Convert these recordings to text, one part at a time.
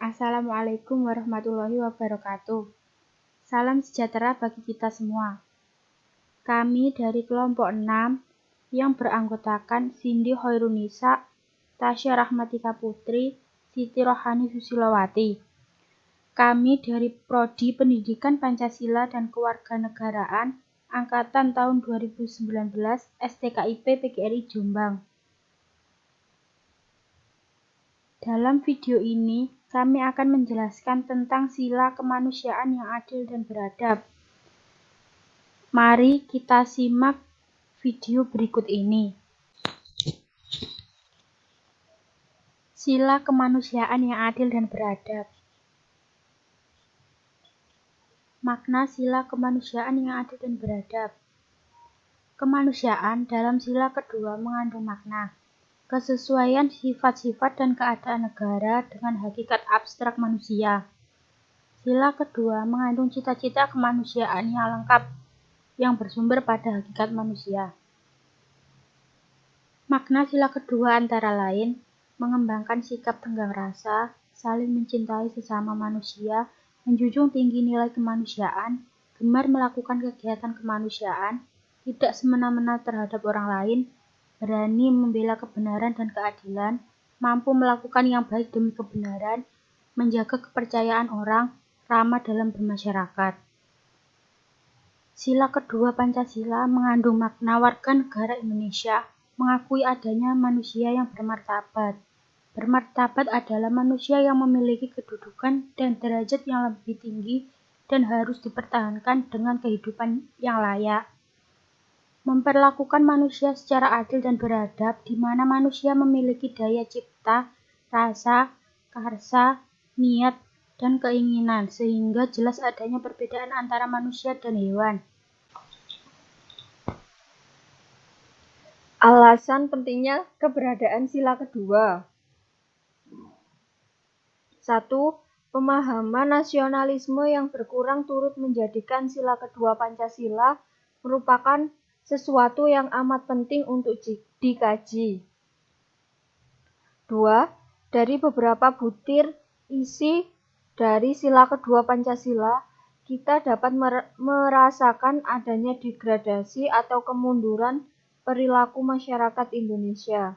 Assalamualaikum warahmatullahi wabarakatuh. Salam sejahtera bagi kita semua. Kami dari kelompok 6 yang beranggotakan Cindy Hoirunisa, Tasya Rahmatika Putri, Siti Rohani Susilowati. Kami dari Prodi Pendidikan Pancasila dan Kewarganegaraan Angkatan tahun 2019 STKIP PGRI Jombang. Dalam video ini, kami akan menjelaskan tentang sila kemanusiaan yang adil dan beradab. Mari kita simak video berikut ini. Sila kemanusiaan yang adil dan beradab. Makna sila kemanusiaan yang adil dan beradab. Kemanusiaan dalam sila kedua mengandung makna kesesuaian sifat-sifat dan keadaan negara dengan hakikat abstrak manusia. Sila kedua mengandung cita-cita kemanusiaan yang lengkap yang bersumber pada hakikat manusia. Makna sila kedua antara lain mengembangkan sikap tenggang rasa, saling mencintai sesama manusia, menjunjung tinggi nilai kemanusiaan, gemar melakukan kegiatan kemanusiaan, tidak semena-mena terhadap orang lain, berani membela kebenaran dan keadilan, mampu melakukan yang baik demi kebenaran, menjaga kepercayaan orang, ramah dalam bermasyarakat. Sila kedua Pancasila mengandung makna warga negara Indonesia mengakui adanya manusia yang bermartabat. Bermartabat adalah manusia yang memiliki kedudukan dan derajat yang lebih tinggi dan harus dipertahankan dengan kehidupan yang layak. Memperlakukan manusia secara adil dan beradab, di mana manusia memiliki daya cipta, rasa, karsa, niat, dan keinginan, sehingga jelas adanya perbedaan antara manusia dan hewan. Alasan pentingnya keberadaan sila kedua. 1. Pemahaman nasionalisme yang berkurang turut menjadikan sila kedua Pancasila merupakan sesuatu yang amat penting untuk dikaji. 2. Dari beberapa butir isi dari sila kedua Pancasila, kita dapat merasakan adanya degradasi atau kemunduran perilaku masyarakat Indonesia.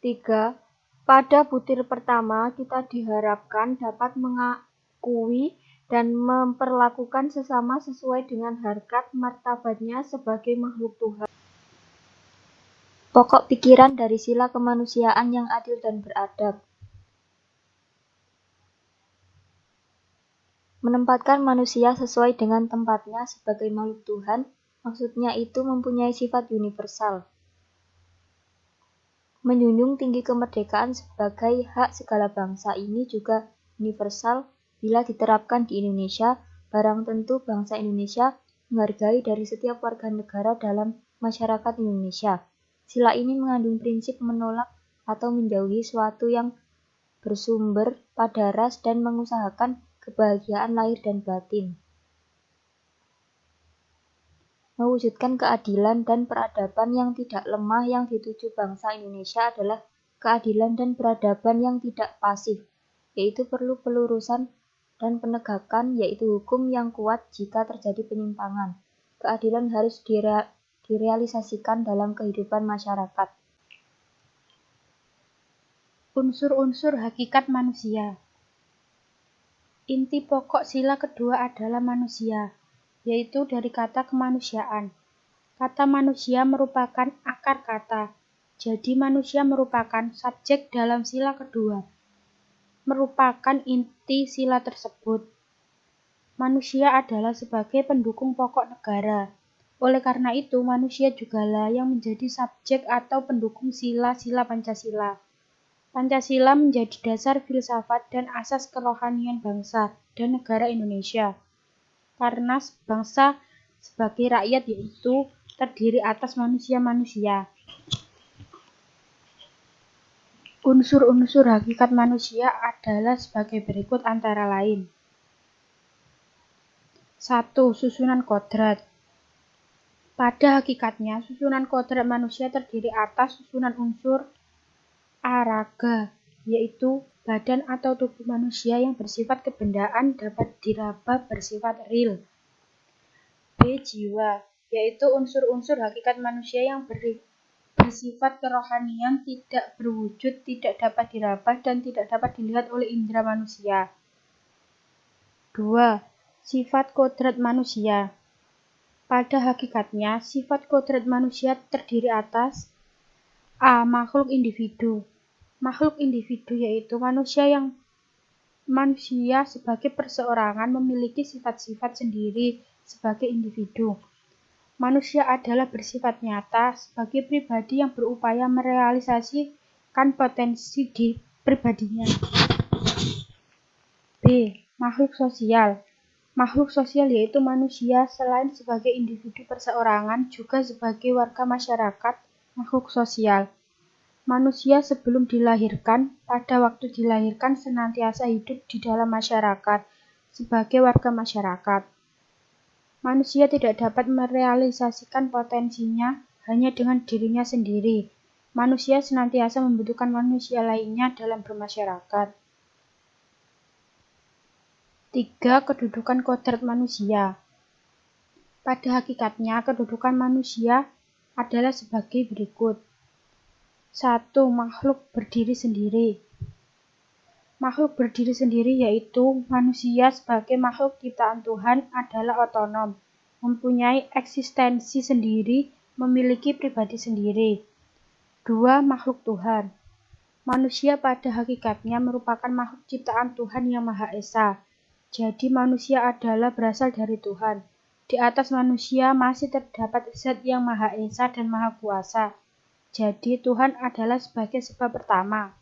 3. Pada butir pertama, kita diharapkan dapat mengakui dan memperlakukan sesama sesuai dengan harkat martabatnya sebagai makhluk Tuhan. Pokok pikiran dari sila kemanusiaan yang adil dan beradab. Menempatkan manusia sesuai dengan tempatnya sebagai makhluk Tuhan, maksudnya itu mempunyai sifat universal. Menjunjung tinggi kemerdekaan sebagai hak segala bangsa ini juga universal bila diterapkan di Indonesia, barang tentu bangsa Indonesia menghargai dari setiap warga negara dalam masyarakat Indonesia. Sila ini mengandung prinsip menolak atau menjauhi suatu yang bersumber pada ras dan mengusahakan kebahagiaan lahir dan batin. Mewujudkan keadilan dan peradaban yang tidak lemah yang dituju bangsa Indonesia adalah keadilan dan peradaban yang tidak pasif, yaitu perlu pelurusan dan penegakan, yaitu hukum yang kuat jika terjadi penyimpangan. Keadilan harus direalisasikan dalam kehidupan masyarakat. Unsur-unsur hakikat manusia. Inti pokok sila kedua adalah manusia, yaitu dari kata kemanusiaan. Kata manusia merupakan akar kata, jadi manusia merupakan subjek dalam sila kedua, merupakan inti sila tersebut. Manusia adalah sebagai pendukung pokok negara. Oleh karena itu, manusia jugalah yang menjadi subjek atau pendukung sila-sila Pancasila. Pancasila menjadi dasar filsafat dan asas kerohanian bangsa dan negara Indonesia. Karena bangsa sebagai rakyat yaitu terdiri atas manusia-manusia. Unsur-unsur hakikat manusia adalah sebagai berikut antara lain. 1. Susunan kodrat. Pada hakikatnya, susunan kodrat manusia terdiri atas susunan unsur araga, yaitu badan atau tubuh manusia yang bersifat kebendaan dapat diraba bersifat real. B. Jiwa, yaitu unsur-unsur hakikat manusia yang bersifat kerohanian, tidak berwujud, tidak dapat diraba, dan tidak dapat dilihat oleh indera manusia. 2. Sifat kodrat manusia. Pada hakikatnya, sifat kodrat manusia terdiri atas A. Makhluk individu. Makhluk individu yaitu manusia sebagai perseorangan memiliki sifat-sifat sendiri sebagai individu. Manusia adalah bersifat nyata sebagai pribadi yang berupaya merealisasikan potensi di pribadinya. B. Makhluk sosial. Makhluk sosial yaitu manusia selain sebagai individu perseorangan juga sebagai warga masyarakat, makhluk sosial. Manusia sebelum dilahirkan, pada waktu dilahirkan senantiasa hidup di dalam masyarakat sebagai warga masyarakat. Manusia tidak dapat merealisasikan potensinya hanya dengan dirinya sendiri. Manusia senantiasa membutuhkan manusia lainnya dalam bermasyarakat. 3. Kedudukan kodrat manusia. Pada hakikatnya, kedudukan manusia adalah sebagai berikut. 1. Makhluk berdiri sendiri. Makhluk berdiri sendiri yaitu manusia sebagai makhluk ciptaan Tuhan adalah otonom, mempunyai eksistensi sendiri, memiliki pribadi sendiri. 2. Makhluk Tuhan. Manusia pada hakikatnya merupakan makhluk ciptaan Tuhan yang Maha Esa. Jadi manusia adalah berasal dari Tuhan. Di atas manusia masih terdapat Zat yang Maha Esa dan Maha Kuasa. Jadi Tuhan adalah sebagai sebab pertama.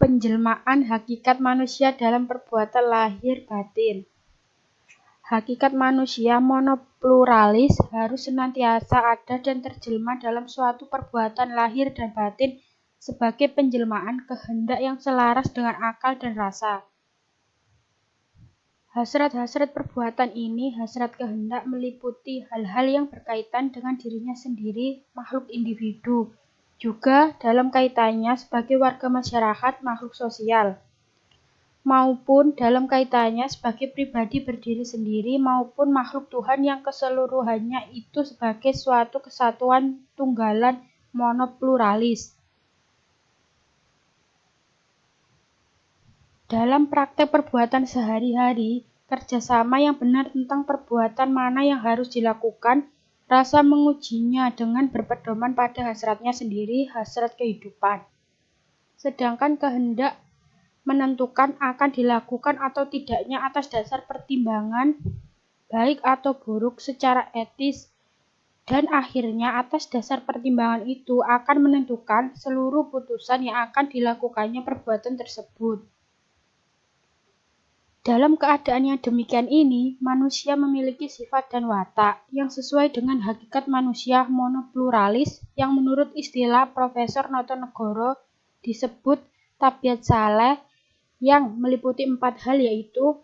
Penjelmaan hakikat manusia dalam perbuatan lahir batin. Hakikat manusia monopluralis harus senantiasa ada dan terjelma dalam suatu perbuatan lahir dan batin sebagai penjelmaan kehendak yang selaras dengan akal dan rasa. Hasrat-hasrat perbuatan ini, hasrat kehendak meliputi hal-hal yang berkaitan dengan dirinya sendiri, makhluk individu, juga dalam kaitannya sebagai warga masyarakat makhluk sosial, maupun dalam kaitannya sebagai pribadi berdiri sendiri maupun makhluk Tuhan yang keseluruhannya itu sebagai suatu kesatuan tunggalan monopluralis. Dalam praktek perbuatan sehari-hari, kerjasama yang benar tentang perbuatan mana yang harus dilakukan, rasa mengujinya dengan berpedoman pada hasratnya sendiri, hasrat kehidupan. Sedangkan kehendak menentukan akan dilakukan atau tidaknya atas dasar pertimbangan, baik atau buruk secara etis, dan akhirnya atas dasar pertimbangan itu akan menentukan seluruh putusan yang akan dilakukannya perbuatan tersebut. Dalam keadaan yang demikian ini, manusia memiliki sifat dan watak yang sesuai dengan hakikat manusia monopluralis yang menurut istilah Profesor Notonegoro disebut tabiat saleh yang meliputi 4 hal yaitu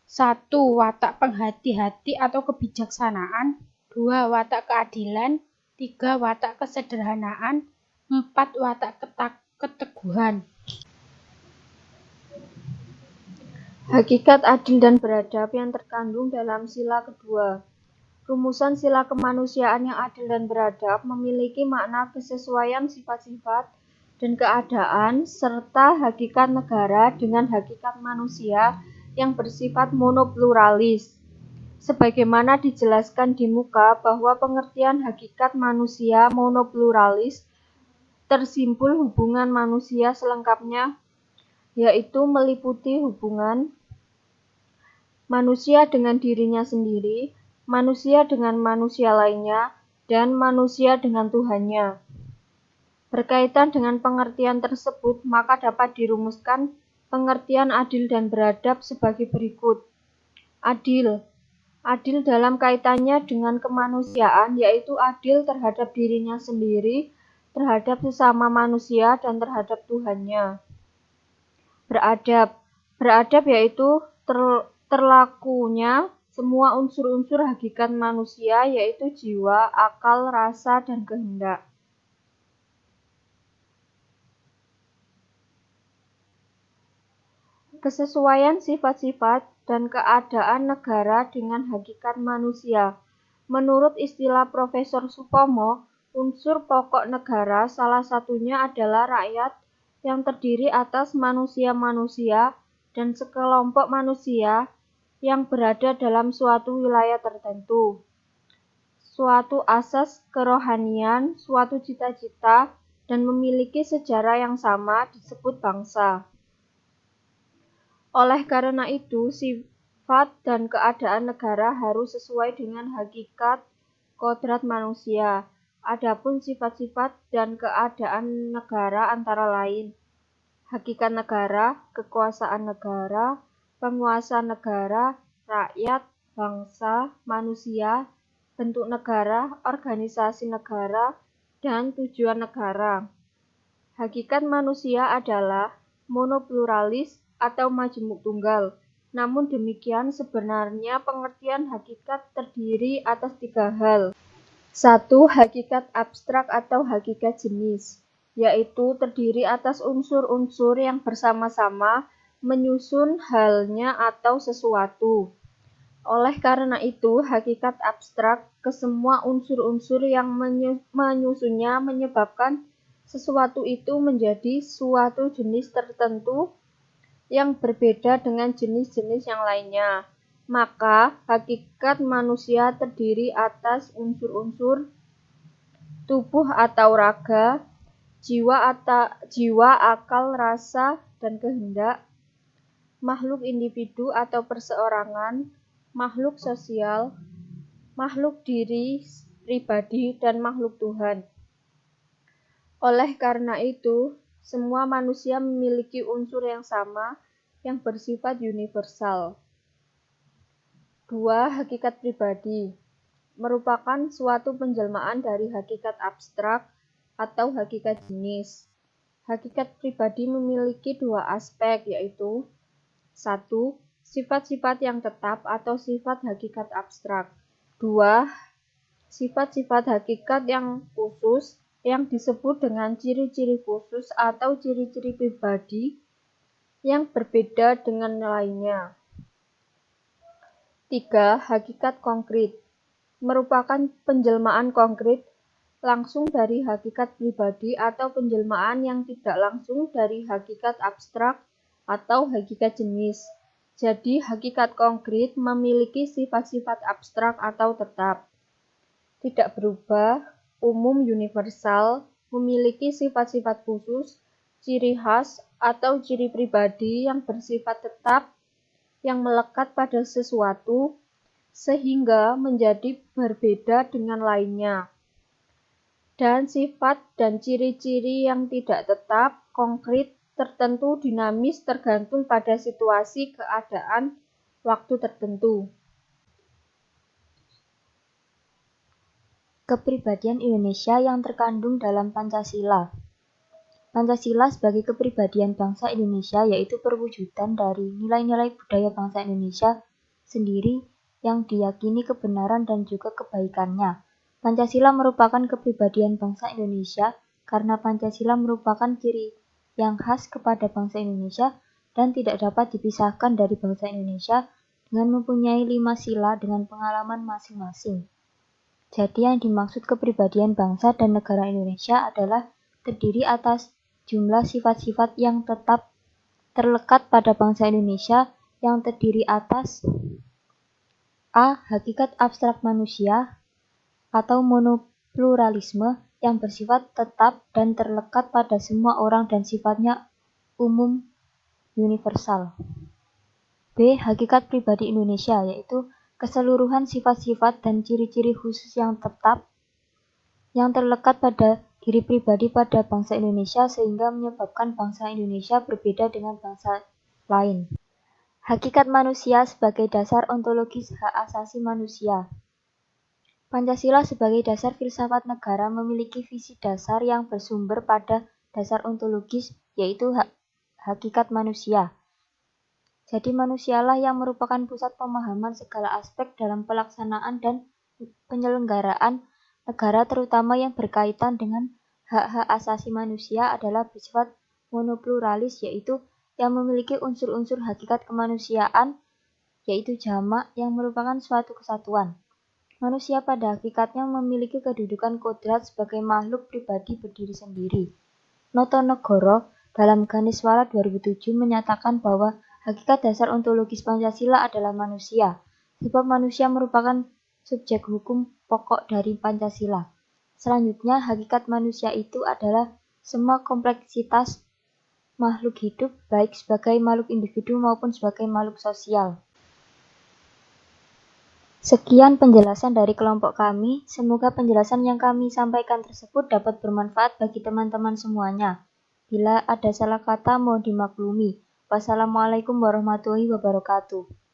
1. Watak penghati-hati atau kebijaksanaan, 2. Watak keadilan, 3. Watak kesederhanaan, 4. Watak keteguhan. Hakikat adil dan beradab yang terkandung dalam sila kedua. Rumusan sila kemanusiaan yang adil dan beradab memiliki makna kesesuaian sifat-sifat dan keadaan serta hakikat negara dengan hakikat manusia yang bersifat monopluralis. Sebagaimana dijelaskan di muka bahwa pengertian hakikat manusia monopluralis tersimpul hubungan manusia selengkapnya, yaitu meliputi hubungan manusia dengan dirinya sendiri, manusia dengan manusia lainnya, dan manusia dengan Tuhannya. Berkaitan dengan pengertian tersebut, maka dapat dirumuskan pengertian adil dan beradab sebagai berikut. Adil. Adil dalam kaitannya dengan kemanusiaan, yaitu adil terhadap dirinya sendiri, terhadap sesama manusia, dan terhadap Tuhannya. Beradab. Beradab yaitu terlakunya semua unsur-unsur hakikat manusia yaitu jiwa, akal, rasa, dan kehendak. Kesesuaian sifat-sifat dan keadaan negara dengan hakikat manusia. Menurut istilah Profesor Supomo, unsur pokok negara salah satunya adalah rakyat yang terdiri atas manusia-manusia dan sekelompok manusia yang berada dalam suatu wilayah tertentu. Suatu asas kerohanian, suatu cita-cita, dan memiliki sejarah yang sama disebut bangsa. Oleh karena itu, sifat dan keadaan negara harus sesuai dengan hakikat kodrat manusia. Adapun sifat-sifat dan keadaan negara antara lain: hakikat negara, kekuasaan negara, penguasa negara, rakyat, bangsa, manusia, bentuk negara, organisasi negara, dan tujuan negara. Hakikat manusia adalah monopluralis atau majemuk tunggal. Namun demikian, sebenarnya pengertian hakikat terdiri atas 3 hal. 1. Hakikat abstrak atau hakikat jenis, yaitu terdiri atas unsur-unsur yang bersama-sama menyusun halnya atau sesuatu. Oleh karena itu, hakikat abstrak kesemua unsur-unsur yang menyusunnya menyebabkan sesuatu itu menjadi suatu jenis tertentu yang berbeda dengan jenis-jenis yang lainnya. Maka, hakikat manusia terdiri atas unsur-unsur tubuh atau raga, jiwa, akal, rasa, dan kehendak, makhluk individu atau perseorangan, makhluk sosial, makhluk diri pribadi, dan makhluk Tuhan. Oleh karena itu, semua manusia memiliki unsur yang sama yang bersifat universal. 2. Hakikat pribadi merupakan suatu penjelmaan dari hakikat abstrak atau hakikat jenis. Hakikat pribadi memiliki 2 aspek, yaitu 1. Sifat-sifat yang tetap atau sifat hakikat abstrak. 2. Sifat-sifat hakikat yang khusus yang disebut dengan ciri-ciri khusus atau ciri-ciri pribadi yang berbeda dengan lainnya. 3. Hakikat konkret merupakan penjelmaan konkret langsung dari hakikat pribadi atau penjelmaan yang tidak langsung dari hakikat abstrak atau hakikat jenis. Jadi, hakikat konkret memiliki sifat-sifat abstrak atau tetap, tidak berubah, umum universal, memiliki sifat-sifat khusus, ciri khas, atau ciri pribadi yang bersifat tetap yang melekat pada sesuatu sehingga menjadi berbeda dengan lainnya. Dan sifat dan ciri-ciri yang tidak tetap, konkret, tertentu, dinamis, tergantung pada situasi, keadaan, waktu tertentu. Kepribadian Indonesia yang terkandung dalam Pancasila. Pancasila sebagai kepribadian bangsa Indonesia yaitu perwujudan dari nilai-nilai budaya bangsa Indonesia sendiri yang diyakini kebenaran dan juga kebaikannya. Pancasila merupakan kepribadian bangsa Indonesia karena Pancasila merupakan ciri yang khas kepada bangsa Indonesia dan tidak dapat dipisahkan dari bangsa Indonesia dengan mempunyai 5 sila dengan pengalaman masing-masing. Jadi yang dimaksud kepribadian bangsa dan negara Indonesia adalah terdiri atas jumlah sifat-sifat yang tetap terlekat pada bangsa Indonesia yang terdiri atas A. Hakikat abstrak manusia atau monopluralisme yang bersifat tetap dan terlekat pada semua orang dan sifatnya umum universal. B. Hakikat pribadi Indonesia yaitu keseluruhan sifat-sifat dan ciri-ciri khusus yang tetap yang terlekat pada diri pribadi pada bangsa Indonesia sehingga menyebabkan bangsa Indonesia berbeda dengan bangsa lain. Hakikat manusia sebagai dasar ontologis hak asasi manusia. Pancasila sebagai dasar filsafat negara memiliki visi dasar yang bersumber pada dasar ontologis yaitu hakikat manusia. Jadi manusialah yang merupakan pusat pemahaman segala aspek dalam pelaksanaan dan penyelenggaraan negara terutama yang berkaitan dengan hak-hak asasi manusia adalah bersifat monopluralis yaitu yang memiliki unsur-unsur hakikat kemanusiaan, yaitu jamak yang merupakan suatu kesatuan. Manusia pada hakikatnya memiliki kedudukan kodrat sebagai makhluk pribadi berdiri sendiri. Notonegoro dalam Ganeswara 2007 menyatakan bahwa hakikat dasar ontologis Pancasila adalah manusia, sebab manusia merupakan subjek hukum pokok dari Pancasila. Selanjutnya, hakikat manusia itu adalah semua kompleksitas makhluk hidup, baik sebagai makhluk individu maupun sebagai makhluk sosial. Sekian penjelasan dari kelompok kami. Semoga penjelasan yang kami sampaikan tersebut dapat bermanfaat bagi teman-teman semuanya. Bila ada salah kata, mohon dimaklumi. Wassalamualaikum warahmatullahi wabarakatuh.